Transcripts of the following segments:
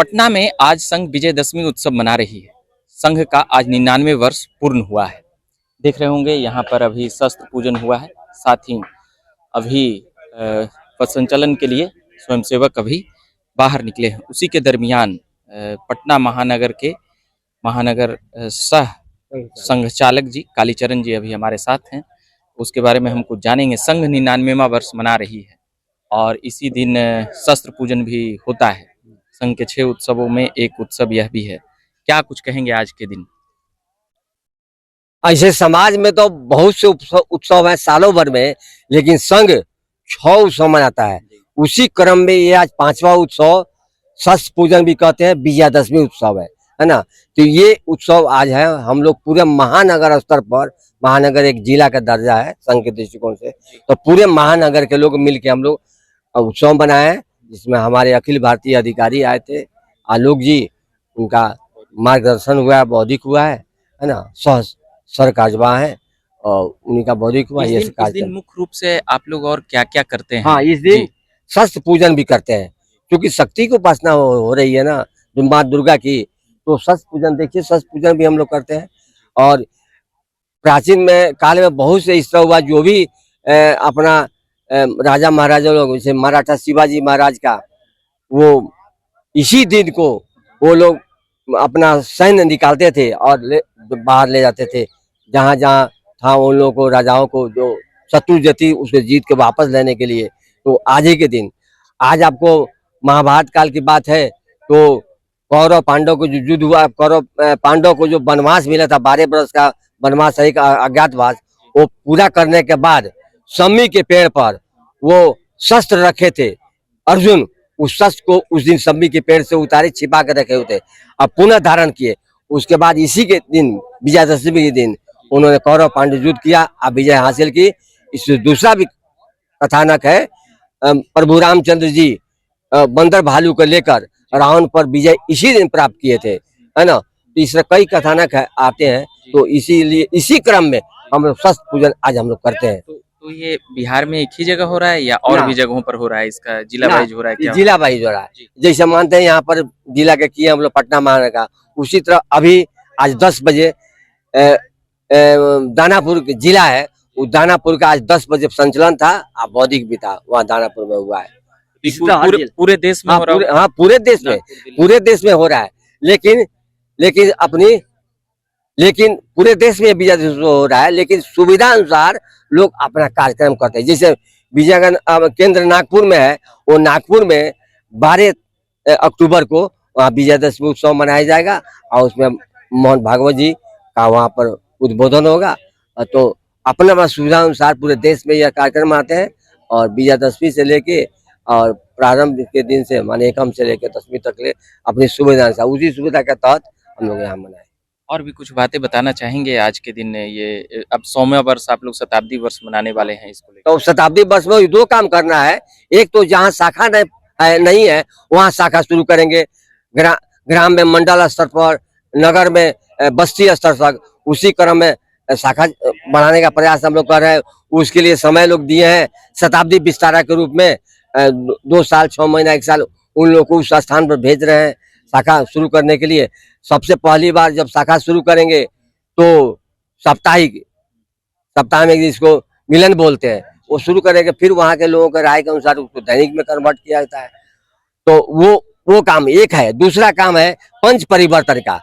पटना में आज संघ विजयदशमी उत्सव मना रही है। संघ का आज 99 वर्ष पूर्ण हुआ है। देख रहे होंगे यहाँ पर अभी शस्त्र पूजन हुआ है, साथ ही अभी पथ संचलन के लिए स्वयंसेवक अभी बाहर निकले हैं। उसी के दरमियान पटना महानगर के महानगर सह संघ चालक जी कालीचरण जी अभी हमारे साथ हैं। उसके बारे में हम कुछ जानेंगे। संघ 99वां वर्ष मना रही है और इसी दिन शस्त्र पूजन भी होता है। संघ के 6 उत्सवों में एक उत्सव यह भी है। क्या कुछ कहेंगे आज के दिन? ऐसे समाज में तो बहुत से उत्सव है सालों भर में, लेकिन संघ 6 उत्सव मनाता है। उसी क्रम में ये आज 5वां उत्सव शस्त्र पूजन भी कहते हैं, विजयादशमी उत्सव है ना। तो ये उत्सव आज है। हम लोग पूरे महानगर स्तर पर, महानगर एक जिला का दर्जा है संघ के दृष्टिकोण से, तो पूरे महानगर के लोग मिलके हम लोग उत्सव मनाए हैं, जिसमें हमारे अखिल भारतीय अधिकारी आए थे, आलोक जी, उनका मार्गदर्शन हुआ है, बौद्धिक हुआ है ना, सह सर काजवा है और उन्हीं का बौद्धिक हुआ। इस दिन मुख्य रूप से आप लोग और क्या क्या करते हैं? हाँ, इस दिन शस्त्र पूजन भी करते हैं, क्योंकि शक्ति को उपासना हो रही है ना, माँ दुर्गा की, तो शस्त्र पूजन देखिए, शस्त्र पूजन भी हम लोग करते हैं। और प्राचीन में काल में बहुत से इस तरह हुआ, जो भी अपना राजा महाराजा लोग, जैसे मराठा शिवाजी महाराज का, वो इसी दिन को वो लोग अपना सैन्य निकालते थे और बाहर ले जाते थे, जहाँ जहाँ था उन लोगों को, राजाओं को जो शत्रु जती उसको जीत के वापस लेने के लिए। तो आज ही के दिन, आज आपको महाभारत काल की बात है, तो कौरव पांडव को जो युद्ध हुआ, कौरव पांडव को जो वनवास मिला था, 12 वर्ष का वनवास, एक अज्ञातवास, वो पूरा करने के बाद सम्मी के पेड़ पर वो शस्त्र रखे थे। अर्जुन उस शस्त्र को उस दिन सम्मी के पेड़ से उतारे, छिपा कर रखे हुए थे, अब पुनः धारण किए। उसके बाद इसी के दिन, विजयादशमी के दिन, उन्होंने कौरव पांडव युद्ध किया, अब विजय हासिल की। इससे दूसरा भी कथानक है, प्रभु रामचंद्र जी बंदर भालू को लेकर रावण पर विजय इसी दिन प्राप्त किए थे, है ना। तो इस तरह कई कथानक आते हैं, तो इसीलिए इसी क्रम में हम लोग शस्त्र पूजन आज हम लोग करते हैं। तो ये बिहार में एक ही जगह हो रहा है या और भी जगहों पर हो रहा है? इसका जिला वाइज हो रहा है क्या? जिला वाइज हो रहा है, जैसे मानते हैं यहाँ पर जिला के किए हम लोग पटना महानगर का, उसी तरह अभी आज 10 बजे दानापुर जिला है, उस दानापुर का आज 10 बजे संचलन था, बौद्धिक भी था, वहाँ दानापुर में हुआ है। पूरे देश में हो रहा है? हाँ, पूरे देश में हो रहा है, लेकिन पूरे देश में विजयादशमी हो रहा है, लेकिन सुविधा अनुसार लोग अपना कार्यक्रम करते हैं। जैसे विजयगण केंद्र नागपुर में है, वो नागपुर में 12 अक्टूबर को वहाँ विजयादशमी उत्सव मनाया जाएगा और उसमें मोहन भागवत जी का वहाँ पर उद्बोधन होगा। तो अपना सुविधा अनुसार पूरे देश में यह कार्यक्रम आते हैं, और विजयादशमी से लेके और प्रारंभ के दिन से माने एकम से लेकर 10वीं तक ले अपनी सुविधा अनुसार, उसी सुविधा के तहत हम लोग यहाँ मनाए। और भी कुछ बातें बताना चाहेंगे आज के दिन? ये अब 100वां वर्ष आप लोग शताब्दी वर्ष मनाने वाले हैं, इसको लेकर। तो शताब्दी वर्ष में 2 काम करना है। एक तो जहाँ शाखा नहीं है वहाँ शाखा शुरू करेंगे, ग्राम में, मंडल स्तर पर, नगर में, बस्ती स्तर तक, उसी क्रम में शाखा बढ़ाने का प्रयास हम लोग कर रहे हैं। उसके लिए समय लोग दिए हैं शताब्दी विस्तारा के रूप में, 2 साल 6 महीना 1 साल उन लोगों को उस स्थान पर भेज रहे हैं शाखा शुरू करने के लिए। सबसे पहली बार जब शाखा शुरू करेंगे तो सप्ताह में जिसको मिलन बोलते हैं, वो शुरू करेंगे, फिर वहाँ के लोगों के राय के अनुसार उसको दैनिक में कन्वर्ट किया जाता है। तो वो काम एक है। दूसरा काम है पंच परिवर्तन का।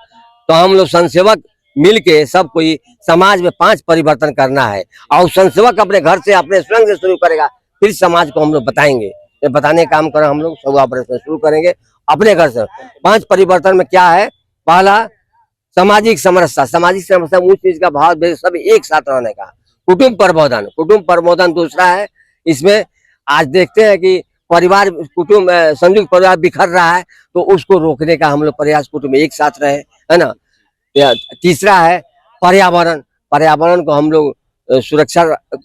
तो हम लोग संसेवक मिलके सब कोई समाज में 5 परिवर्तन करना है, और संसेवक अपने घर से, अपने स्वयं से शुरू करेगा, फिर समाज को हम लोग बताएंगे। ये बताने का काम कर हम लोग 100वां वर्ष में शुरू करेंगे अपने घर से। 5 परिवर्तन में क्या है? पहला, सामाजिक समरसता, ऊंच नीच का भाव भेद सब एक साथ रहने का। कुटुंब प्रबोधन दूसरा है। इसमें आज देखते हैं कि परिवार, कुटुंब, संयुक्त परिवार बिखर रहा है, तो उसको रोकने का हम लोग प्रयास, कुटुंब एक साथ रहे, है ना। तीसरा है पर्यावरण को हम लोग सुरक्षा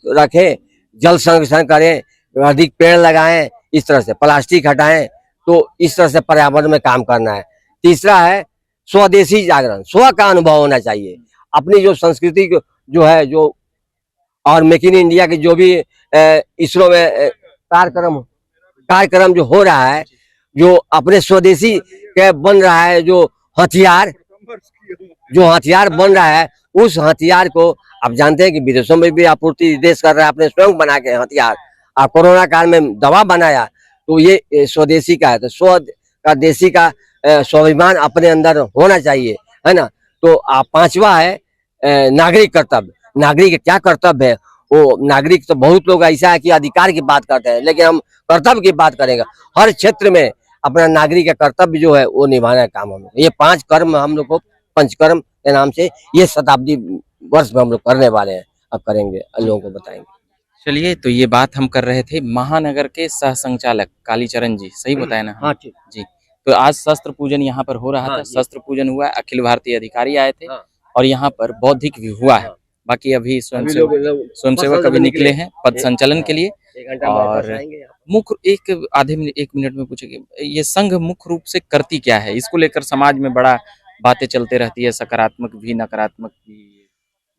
रखें, जल संरक्षण करें, अधिक पेड़ लगाएं, इस तरह से प्लास्टिक हटाएं, तो इस तरह से पर्यावरण में काम करना है। तीसरा है स्वदेशी जागरण, स्व का अनुभव होना चाहिए। अपनी जो संस्कृति जो है, जो और मेक इन इंडिया के जो भी इसरो में कार्यक्रम जो हो रहा है, जो अपने स्वदेशी के बन रहा है, जो हथियार बन रहा है, उस हथियार को आप जानते हैं कि विदेशों में भी आपूर्ति देश कर रहा है, अपने स्वयं बना के हथियार। कोरोना काल में दवा बनाया तो ये स्वदेशी का है, तो स्व का देशी का स्वाभिमान अपने अंदर होना चाहिए, है ना। तो पांचवा है नागरिक कर्तव्य। नागरिक क्या कर्तव्य है, वो नागरिक तो बहुत लोग ऐसा है कि अधिकार की बात करते हैं, लेकिन हम कर्तव्य की बात करेंगे। हर क्षेत्र में अपना नागरिक का कर्तव्य जो है वो निभाना काम हम ये 5 कर्म हम लोग को पंचकर्म के नाम से ये शताब्दी वर्ष में हम लोग करने वाले हैं। अब करेंगे, लोगों को बताएंगे। चलिए, तो ये बात हम कर रहे थे महानगर के सह संचालक कालीचरण जी, सही बताया ना? हाँ ठीक जी। तो आज शस्त्र पूजन यहाँ पर हो रहा हाँ था, जी। शस्त्र पूजन हुआ, अखिल भारतीय अधिकारी आए थे हाँ। और यहाँ पर बौद्धिक भी हुआ है। हाँ। बाकी अभी अभी स्वयंसेवक बस अभी अभी निकले हैं पद संचालन के लिए। 1 घंटा हमारे पास और आएंगे यहाँ। मुख्य एक मिनट में पूछेंगे, ये संघ मुख्य रूप से करती क्या है? इसको लेकर समाज में बड़ा बातें चलते रहती है, सकारात्मक भी नकारात्मक भी।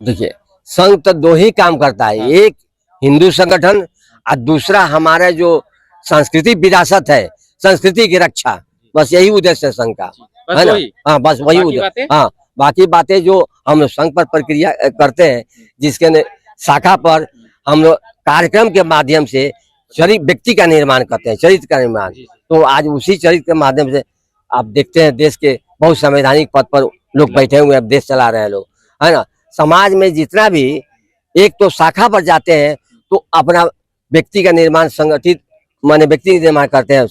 देखिए, संघ तो 2 ही काम करता है, हाँ। एक हिंदू संगठन और दूसरा हमारा जो सांस्कृतिक विरासत है, संस्कृति की रक्षा। बस यही उद्देश्य है संघ का, बस है ना। वही? हाँ, बस वही बाकी उद्देश्य। बातें? हाँ, बाकी बातें जो हम लोग संघ पर प्रक्रिया करते हैं, जिसके शाखा पर हम लोग कार्यक्रम के माध्यम से चरित्र व्यक्ति का निर्माण करते हैं, चरित्र का निर्माण। तो आज उसी चरित्र के माध्यम से आप देखते हैं देश के बहुत संवैधानिक पद पर लोग बैठे हुए हैं, देश चला रहे हैं लोग, है ना। समाज में जितना भी एक तो शाखा पर जाते हैं तो अपना व्यक्ति का निर्माण संगठित माने व्यक्ति निर्माण करते हैं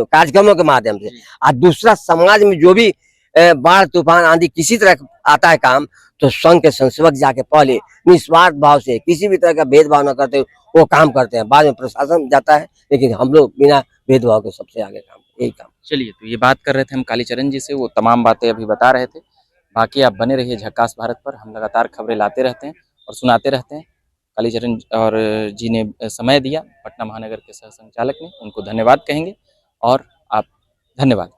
कार्यक्रमों के माध्यम से। और दूसरा समाज में जो भी बाढ़ तूफान आंधी किसी तरह आता है काम, तो संघ के संसेवक जाके पहले निस्वार्थ भाव से किसी भी तरह का भेदभाव न करते वो काम करते हैं। बाद में प्रशासन जाता है, लेकिन हम लोग बिना भेदभाव के सबसे आगे काम, यही काम। चलिए, तो ये बात कर रहे थे हम कालीचरण जी से, वो तमाम बातें अभी बता रहे थे। बाकी आप बने रहिए झक्कास भारत पर, हम लगातार खबरें लाते रहते हैं और सुनाते रहते हैं। कालीचरण और जी ने समय दिया, पटना महानगर के सह संचालक ने, उनको धन्यवाद कहेंगे। और आप धन्यवाद।